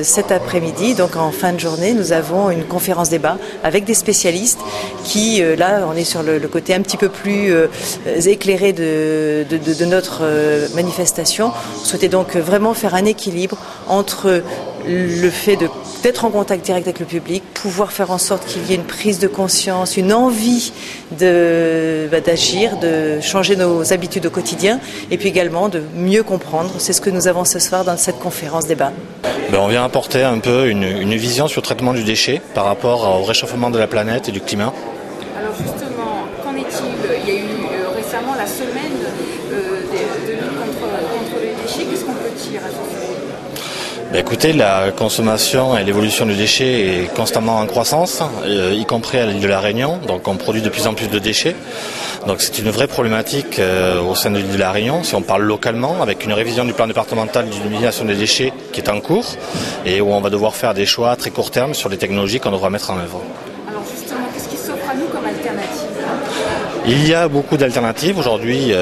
Cet après-midi, donc en fin de journée, nous avons une conférence débat avec des spécialistes qui, là, on est sur le côté un petit peu plus éclairé de notre manifestation. On souhaitait donc vraiment faire un équilibre entre le fait d'être en contact direct avec le public, pouvoir faire en sorte qu'il y ait une prise de conscience, une envie d'agir, de changer nos habitudes au quotidien, et puis également de mieux comprendre. C'est ce que nous avons ce soir dans cette conférence débat. On vient apporter un peu une vision sur le traitement du déchet par rapport au réchauffement de la planète et du climat. Alors justement, qu'en est-il? Il y a eu récemment la semaine de lutte contre les déchets. Qu'est-ce qu'on peut dire à ce sujet? Écoutez, la consommation et l'évolution du déchet est constamment en croissance, y compris à l'île de la Réunion. Donc on produit de plus en plus de déchets. Donc c'est une vraie problématique au sein de l'île de la Réunion, si on parle localement, avec une révision du plan départemental d'élimination des déchets qui est en cours et où on va devoir faire des choix à très court terme sur les technologies qu'on devra mettre en œuvre. Alors justement, qu'est-ce qui s'offre à nous comme alternative? Il y a beaucoup d'alternatives. Aujourd'hui,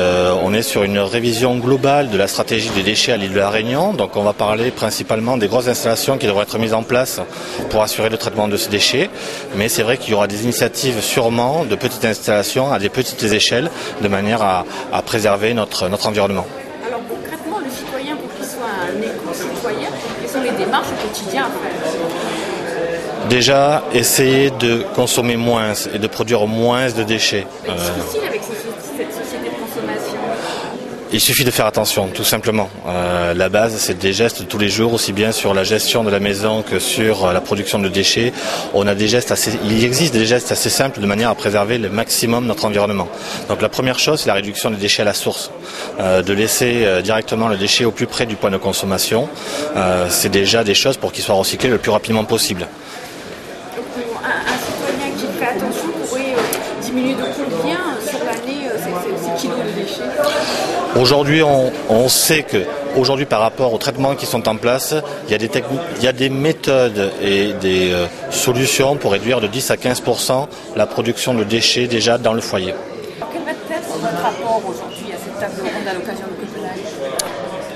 on est sur une révision globale de la stratégie des déchets à l'île de la Réunion. Donc on va parler principalement des grosses installations qui devraient être mises en place pour assurer le traitement de ces déchets. Mais c'est vrai qu'il y aura des initiatives sûrement de petites installations à des petites échelles de manière à préserver notre environnement. Alors concrètement, le citoyen, pour qu'il soit un éco-citoyen, quelles sont les démarches au quotidien à faire? Déjà, essayer de consommer moins et de produire moins de déchets. C'est difficile avec cette société de consommation. Il suffit de faire attention, tout simplement. La base, c'est des gestes de tous les jours, aussi bien sur la gestion de la maison que sur la production de déchets. Il existe des gestes assez simples de manière à préserver le maximum notre environnement. Donc la première chose, c'est la réduction des déchets à la source. De laisser directement le déchet au plus près du point de consommation. C'est déjà des choses pour qu'il soit recyclé le plus rapidement possible. Un citoyen qui fait attention pourrait diminuer de combien sur l'année ces kilos de déchets? Aujourd'hui, on sait que aujourd'hui, par rapport aux traitements qui sont en place, il y a des méthodes et des solutions pour réduire de 10 à 15% la production de déchets déjà dans le foyer. Alors, quel va être votre rapport aujourd'hui à cette table ronde à l'occasion de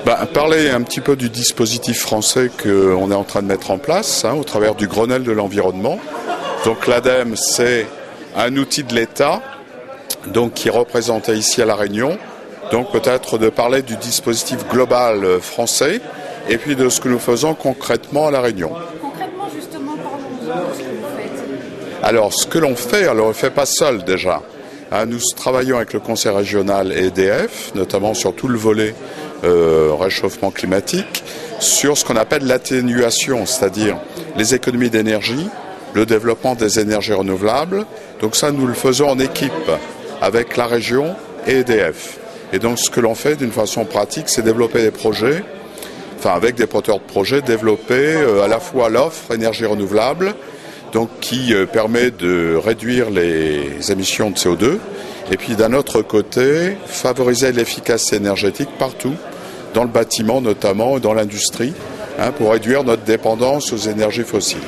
Copenhague? Parler un petit peu du dispositif français qu'on est en train de mettre en place au travers du Grenelle de l'environnement. Donc l'ADEME, c'est un outil de l'État qui est représenté ici à La Réunion. Donc peut-être de parler du dispositif global français et puis de ce que nous faisons concrètement à La Réunion. Concrètement, justement, parlons-en de ce que vous faites. Alors ce que l'on fait, on ne le fait pas seul déjà. Nous travaillons avec le Conseil régional et EDF, notamment sur tout le volet réchauffement climatique, sur ce qu'on appelle l'atténuation, c'est-à-dire les économies d'énergie, le développement des énergies renouvelables. Donc ça, nous le faisons en équipe avec la région et EDF. Et donc ce que l'on fait d'une façon pratique, c'est développer des projets, avec des porteurs de projets, développer à la fois l'offre énergie renouvelable, donc qui permet de réduire les émissions de CO2, et puis d'un autre côté, favoriser l'efficacité énergétique partout, dans le bâtiment notamment, et dans l'industrie, pour réduire notre dépendance aux énergies fossiles.